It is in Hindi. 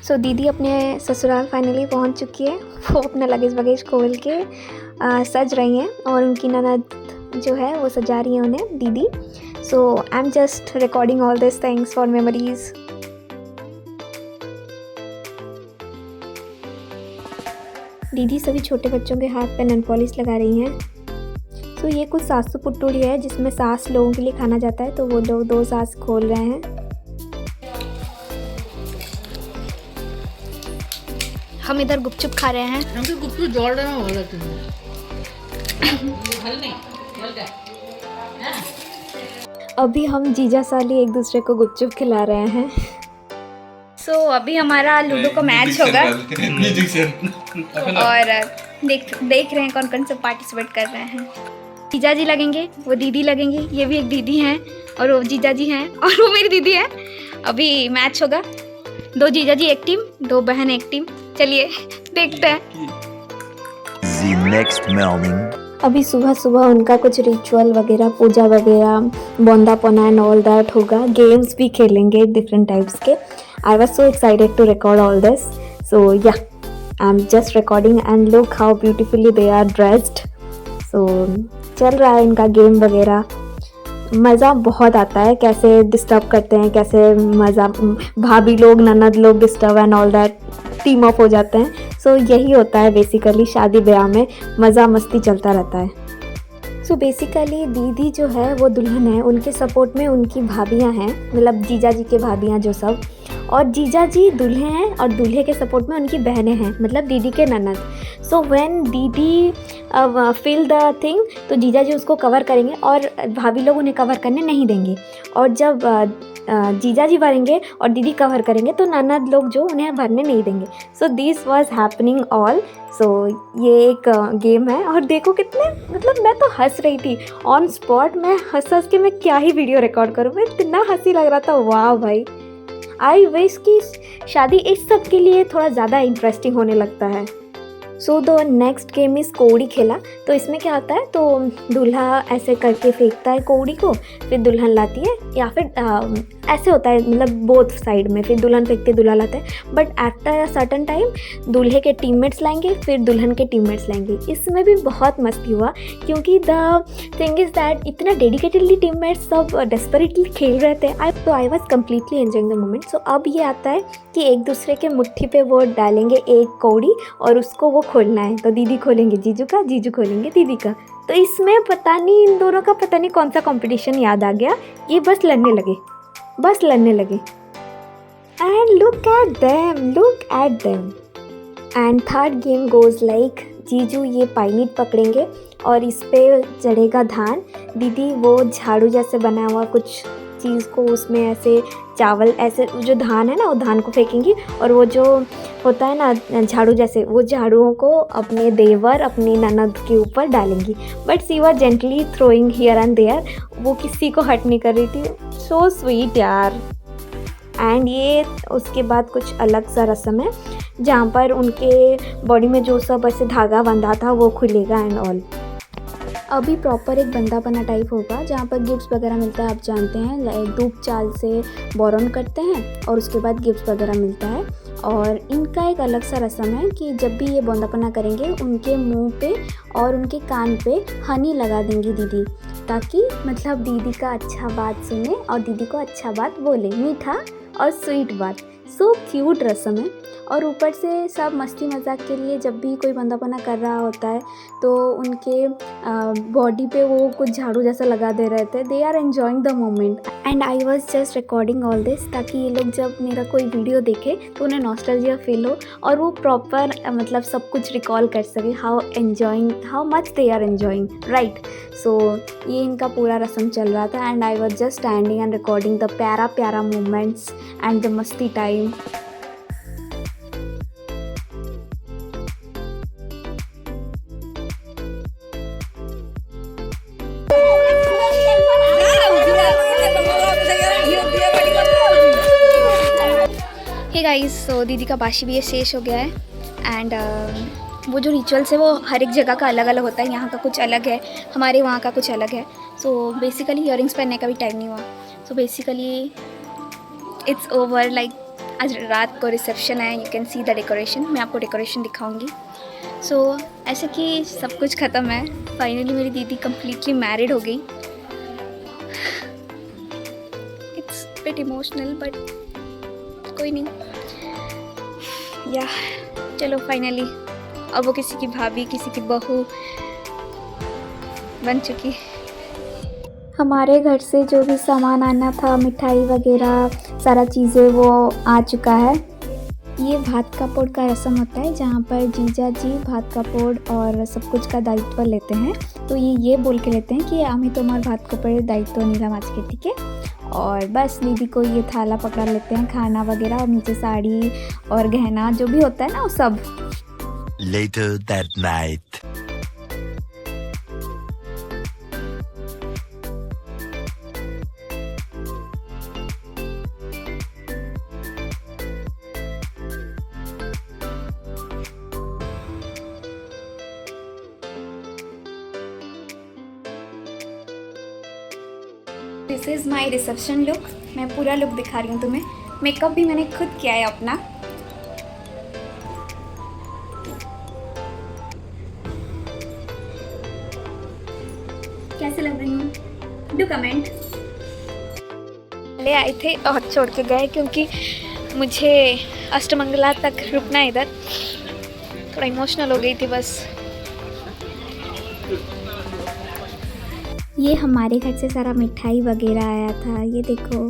सो दीदी अपने ससुराल फाइनली पहुंच चुकी है। वो अपना लगेज वगेज खोल के सज रही हैं और उनकी ननद जो है वो सजा रही है उन्हें, दीदी। So I am just recording all this things for memories. दीदी सभी छोटे बच्चों के हाथ पे नेल पॉलिश लगा रही हैं। सो ये कुछ सासू पुट्टोली है जिसमें सास लोगों के लिए खाना जाता है, तो वो लोग 2 सास खोल रहे हैं। हम इधर गुपचुप खा रहे हैं। हमको गुपचुप जोड़ रहे हैं वाला तुम हल नहीं अभी हम जीजा साली एक दूसरे को गुपचुप खिला रहे हैं। सो अभी हमारा लूडो का मैच होगा और देख रहे हैं कौन कौन सब पार्टिसिपेट कर रहे हैं। जीजा जी लगेंगे, वो दीदी लगेंगे, ये भी एक दीदी हैं और वो जीजा जी हैं और वो मेरी दीदी है। अभी मैच होगा, 2 जीजा जी एक टीम, 2 बहन एक टीम। चलिए देखते हैं। अभी सुबह सुबह उनका कुछ रिचुअल वगैरह, पूजा वगैरह, बोंदापना एंड ऑल दैट होगा। गेम्स भी खेलेंगे डिफरेंट टाइप्स के। I was so excited to record all this. So yeah I am just recording and look how beautifully they are dressed. So चल रहा है इनका गेम वगैरह। मज़ा बहुत आता है, कैसे डिस्टर्ब करते हैं, कैसे मज़ा, भाभी लोग ननद लोग disturb and all that team up हो जाते हैं। सो यही होता है बेसिकली शादी ब्याह में, मज़ा मस्ती चलता रहता है। सो बेसिकली दीदी जो है वो दुल्हन है, उनके सपोर्ट में उनकी भाभियाँ हैं, मतलब जीजा जी के भाभियाँ जो सब, और जीजा जी दूल्हे हैं और दूल्हे के सपोर्ट में उनकी बहनें हैं, मतलब दीदी के ननद। सो व्हेन दीदी फील द थिंग, तो जीजा जी उसको कवर करेंगे और भाभी लोग उन्हें कवर करने नहीं देंगे। और जब जीजा जी भरेंगे और दीदी कवर करेंगे तो ननद लोग जो उन्हें भरने नहीं देंगे। So this was happening all. So ये एक गेम है और देखो कितने, मतलब मैं तो हंस रही थी ऑन स्पॉट। मैं हंस के मैं क्या ही वीडियो रिकॉर्ड करूँ, मैं इतना हंसी लग रहा था। वाह भाई, आई विश कि शादी इस सब के लिए थोड़ा ज़्यादा इंटरेस्टिंग होने लगता है। So the next game is कौड़ी खेला। तो इसमें क्या होता है, तो दूल्हा ऐसे करके फेंकता है कौड़ी को, फिर दुल्हन लाती है, या फिर ऐसे होता है, मतलब बोथ साइड में, फिर दुल्हन फेंकते दुल्हा लाता है। But after a certain time दूल्हे के टीममेट्स लाएंगे, फिर दुल्हन के टीममेट्स लाएंगे। इसमें भी बहुत मस्ती हुआ, क्योंकि द थिंग इज़ दैट इतना डेडिकेटेडली टीममेट्स सब डेस्परेटली खेल रहे थे। I was completely enjoying the moment. So अब ये आता है कि एक दूसरे के मुट्ठी पे वो डालेंगे एक कौड़ी और उसको वो खोलना है। तो दीदी खोलेंगे जीजू का, जीजू खोलेंगे दीदी का। तो इसमें पता नहीं इन दोनों का पता नहीं कौन सा कंपटीशन याद आ गया, ये बस लड़ने लगे। And look at them. And third game goes like, जीजू ये पाइनीट पकड़ेंगे और इस पे चढ़ेगा धान। दीदी वो झाड़ू जैसे बना हुआ कुछ चीज़ को, उसमें ऐसे चावल, ऐसे जो धान है ना, वो धान को फेंकेंगी और वो जो होता है ना झाड़ू जैसे, वो झाड़ुओं को अपने देवर, अपनी ननद के ऊपर डालेंगी। But she were gently throwing here and there, वो किसी को हर्ट नहीं कर रही थी। सो स्वीट यार। एंड ये उसके बाद कुछ अलग सा रस्म है जहाँ पर उनके बॉडी में जो सब ऐसे धागा बंधा था वो खुलेगा एंड ऑल। अभी प्रॉपर एक बंदापना टाइप होगा जहाँ पर गिफ्ट्स वगैरह मिलता है, आप जानते हैं, दूब चाल से बोरन करते हैं और उसके बाद गिफ्ट्स वगैरह मिलता है। और इनका एक अलग सा रस्म है कि जब भी ये बंदापना करेंगे, उनके मुंह पे और उनके कान पे हनी लगा देंगी दीदी, ताकि मतलब दीदी का अच्छा बात सुने और दीदी को अच्छा बात बोले, मीठा और स्वीट बात। सो क्यूट रस्म है। और ऊपर से सब मस्ती मजाक के लिए जब भी कोई बंदापना कर रहा होता है तो उनके बॉडी पे वो कुछ झाड़ू जैसा लगा दे रहे थे। They are enjoying the moment and I was just recording all this, ताकि ये लोग जब मेरा कोई वीडियो देखे तो उन्हें नॉस्टैल्जिया फील हो और वो प्रॉपर मतलब सब कुछ रिकॉल कर सके, how much they are enjoying, right. So ये इनका पूरा रस्म चल रहा था and I was just standing and recording the प्यारा मोमेंट्स एंड द मस्ती टाइम। हे गाइस, सो दीदी का बाशी भी ये शेष हो गया है एंड वो जो रिचुअल्स है वो हर एक जगह का अलग अलग होता है। यहाँ का कुछ अलग है, हमारे वहाँ का कुछ अलग है। सो बेसिकली इयरिंग्स पहनने का भी टाइम नहीं हुआ। So basically it's over, like आज रात को रिसेप्शन है, you can see the decoration, मैं आपको डेकोरेशन दिखाऊंगी। सो ऐसे कि सब कुछ ख़त्म है, फाइनली मेरी दीदी कम्प्लीटली मैरिड हो गई। इट्स बिट इमोशनल बट कोई नहीं, या चलो फाइनली अब वो किसी की भाभी, किसी की बहू बन चुकी। हमारे घर से जो भी सामान आना था, मिठाई वगैरह सारा चीज़ें वो आ चुका है। ये भात का पोड़ का रस्म होता है जहाँ पर जीजा जी भात का पोड़ और सब कुछ का दायित्व लेते हैं। तो ये बोल के लेते हैं कि आमी तुम्हार भात का पोड़ दायित्व नीला माच के, ठीक है। और बस दीदी को ये थाला पकड़ा लेते हैं, खाना वगैरह और नीचे साड़ी और गहना जो भी होता है ना वो सब। Later that night. This is my reception look. मैं पूरा लुक दिखा रही हूँ तुम्हें। मेकअप भी मैंने खुद किया है अपना। कैसे लग रही हूँ? Do comment. ले आए थे और छोड़ के गए क्योंकि मुझे अष्टमंगला तक रुकना है इधर। थोड़ा इमोशनल हो गई थी बस। ये हमारे घर से सारा मिठाई वगैरह आया था, ये देखो।